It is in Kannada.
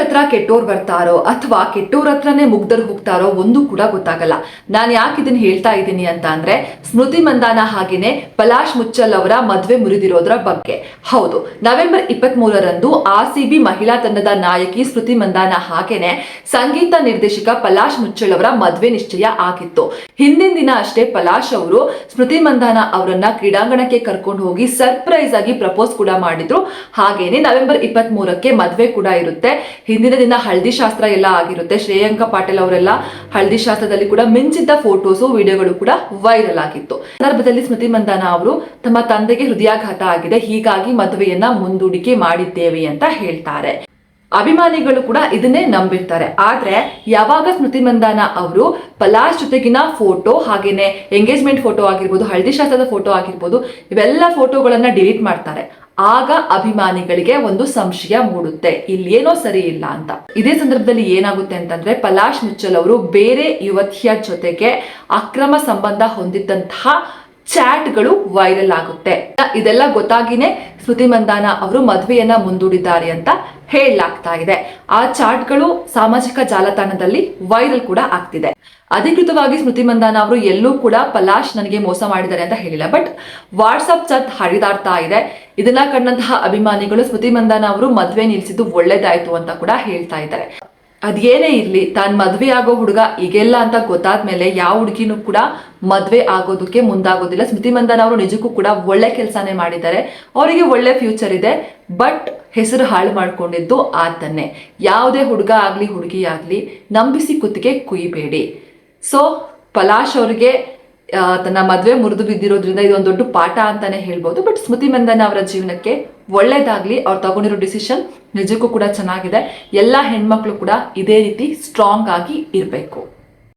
ಹತ್ರ ಕೆಟ್ಟೋರ್ ಬರ್ತಾರೋ ಅಥವಾ ಕೆಟ್ಟೋರ್ ಹತ್ರನೇ ಮುಗ್ಧರು ಹೋಗ್ತಾರೋ ಒಂದು ಕೂಡ ಗೊತ್ತಾಗಲ್ಲ. ನಾನು ಯಾಕೆ ಇದನ್ನ ಹೇಳ್ತಾ ಇದ್ದೀನಿ ಅಂತ ಅಂದ್ರೆ ಸ್ಮೃತಿ ಮಂದಾನ ಹಾಗೇನೆ ಪಲಾಶ್ ಮುಚ್ಚಲ್ ಅವರ ಮದ್ವೆ ಮುರಿದಿರೋದ್ರ ಬಗ್ಗೆ. ಹೌದು, ನವೆಂಬರ್ 23ರಂದು RCB ಮಹಿಳಾ ತಂಡದ ನಾಯಕಿ ಸ್ಮೃತಿ ಮಂದಾನ ಹಾಗೇನೆ ಸಂಗೀತ ನಿರ್ದೇಶಕ ಪಲಾಶ್ ಮುಚ್ಚಲ್ ಅವರ ಮದ್ವೆ ನಿಶ್ಚಯ ಆಗಿತ್ತು. ಹಿಂದಿನ ದಿನ ಅಷ್ಟೇ ಪಲಾಶ್ ಅವರು ಸ್ಮೃತಿ ಮಂದಾನ ಅವರನ್ನ ಕ್ರೀಡಾಂಗಣಕ್ಕೆ ಕರ್ಕೊಂಡು ಹೋಗಿ ಸರ್ಪ್ರೈಸ್ ಆಗಿ ಪ್ರಪೋಸ್ ಕೂಡ ಮಾಡಿದ್ರು. ಹಾಗೇನೆ ನವೆಂಬರ್ 23ಕ್ಕೆ ಮದ್ವೆ ಕೂಡ ಇರುತ್ತೆ. ಹಿಂದಿನ ದಿನ ಹಳದಿ ಶಾಸ್ತ್ರ ಎಲ್ಲ ಆಗಿರುತ್ತೆ. ಶ್ರೇಯಾಂಕ ಪಾಟೀಲ್ ಅವರೆಲ್ಲ ಹಳದಿ ಶಾಸ್ತ್ರದಲ್ಲಿ ಕೂಡ ಮಿಂಚಿದ್ದ ಫೋಟೋಸು ವಿಡಿಯೋಗಳು ಕೂಡ ವೈರಲ್ ಆಗಿತ್ತು. ಸಂದರ್ಭದಲ್ಲಿ ಸ್ಮೃತಿ ಮಂದಾನ ಅವರು ತಮ್ಮ ತಂದೆಗೆ ಹೃದಯಾಘಾತ ಆಗಿದೆ, ಹೀಗಾಗಿ ಮದುವೆಯನ್ನ ಮುಂದೂಡಿಕೆ ಮಾಡಿದ್ದೇವೆ ಅಂತ ಹೇಳ್ತಾರೆ. ಅಭಿಮಾನಿಗಳು ಕೂಡ ಇದನ್ನೇ ನಂಬಿರ್ತಾರೆ. ಆದ್ರೆ ಯಾವಾಗ ಸ್ಮೃತಿ ಮಂದಾನ ಅವರು ಪಲಾಶ್ ಜೊತೆಗಿನ ಫೋಟೋ ಹಾಗೇನೆ ಎಂಗೇಜ್ಮೆಂಟ್ ಫೋಟೋ ಆಗಿರ್ಬೋದು, ಹಳದಿ ಶಾಸ್ತ್ರದ ಫೋಟೋ ಆಗಿರ್ಬೋದು, ಇವೆಲ್ಲ ಫೋಟೋಗಳನ್ನ ಡಿಲೀಟ್ ಮಾಡ್ತಾರೆ, ಆಗ ಅಭಿಮಾನಿಗಳಿಗೆ ಒಂದು ಸಂಶಯ ಮೂಡುತ್ತೆ, ಇಲ್ಲಿ ಏನೋ ಸರಿ ಇಲ್ಲ ಅಂತ. ಇದೇ ಸಂದರ್ಭದಲ್ಲಿ ಏನಾಗುತ್ತೆ ಅಂತಂದ್ರೆ ಪಲಾಶ್ ಮುಚ್ಚಲ್ ಅವರು ಬೇರೆ ಯುವತಿಯ ಜೊತೆಗೆ ಅಕ್ರಮ ಸಂಬಂಧ ಹೊಂದಿದ್ದಂತಹ ಚಾಟ್ಗಳು ವೈರಲ್ ಆಗುತ್ತೆ. ಇದೆಲ್ಲ ಗೊತ್ತಾಗಿನೇ ಸ್ಮೃತಿ ಮಂದಾನ ಅವರು ಮದುವೆಯನ್ನ ಮುಂದೂಡಿದ್ದಾರೆ ಅಂತ ಹೇಳಲಾಗ್ತಾ ಇದೆ. ಆ ಚಾಟ್ಗಳು ಸಾಮಾಜಿಕ ಜಾಲತಾಣದಲ್ಲಿ ವೈರಲ್ ಕೂಡ ಆಗ್ತಿದೆ. ಅಧಿಕೃತವಾಗಿ ಸ್ಮೃತಿ ಮಂದಾನ ಅವರು ಎಲ್ಲೂ ಕೂಡ ಪಲಾಶ್ ನನಗೆ ಮೋಸ ಮಾಡಿದ್ದಾರೆ ಅಂತ ಹೇಳಿಲ್ಲ, ಬಟ್ ವಾಟ್ಸಪ್ ಚಾಟ್ ಹರಿದಾಡ್ತಾ ಇದೆ. ಇದನ್ನ ಕಂಡಂತಹ ಅಭಿಮಾನಿಗಳು ಸ್ಮೃತಿ ಮಂದಾನ ಅವರು ಮದ್ವೆ ನಿಲ್ಸಿದ್ದು ಒಳ್ಳೇದಾಯ್ತು ಅಂತ ಕೂಡ ಹೇಳ್ತಾ ಇದ್ದಾರೆ. ಅದೇನೇ ಇರ್ಲಿ, ತಾನ್ ಮದ್ವೆ ಆಗೋ ಹುಡುಗ ಈಗೆಲ್ಲ ಅಂತ ಗೊತ್ತಾದ್ಮೇಲೆ ಯಾವ ಹುಡುಗಿನೂ ಕೂಡ ಮದ್ವೆ ಆಗೋದಕ್ಕೆ ಮುಂದಾಗೋದಿಲ್ಲ. ಸ್ಮೃತಿ ಮಂದಾನ ಅವರು ನಿಜಕ್ಕೂ ಕೂಡ ಒಳ್ಳೆ ಕೆಲಸನೇ ಮಾಡಿದ್ದಾರೆ, ಅವರಿಗೆ ಒಳ್ಳೆ ಫ್ಯೂಚರ್ ಇದೆ. ಬಟ್ ಹೆಸರು ಹಾಳು ಮಾಡ್ಕೊಂಡಿದ್ದು ಆತನ್ನೇ. ಯಾವುದೇ ಹುಡುಗ ಆಗ್ಲಿ ಹುಡುಗಿ ಆಗ್ಲಿ ನಂಬಿಸಿ ಕುತ್ತಿಗೆ ಕುಯ್ಬೇಡಿ. ಸೊ ಪಲಾಶ್ ಅವ್ರಿಗೆ ತನ್ನ ಮದುವೆ ಮುರಿದು ಬಿದ್ದಿರೋದ್ರಿಂದ ಇದೊಂದು ದೊಡ್ಡ ಪಾಠ ಅಂತಾನೆ ಹೇಳ್ಬೋದು. ಬಟ್ ಸ್ಮೃತಿ ಮಂದಾನ ಅವರ ಜೀವನಕ್ಕೆ ಒಳ್ಳೇದಾಗ್ಲಿ. ಅವ್ರು ತಗೊಂಡಿರೋ ಡಿಸಿಷನ್ ನಿಜಕ್ಕೂ ಕೂಡ ಚೆನ್ನಾಗಿದೆ. ಎಲ್ಲ ಹೆಣ್ಮಕ್ಳು ಕೂಡ ಇದೇ ರೀತಿ ಸ್ಟ್ರಾಂಗ್ ಆಗಿ ಇರಬೇಕು.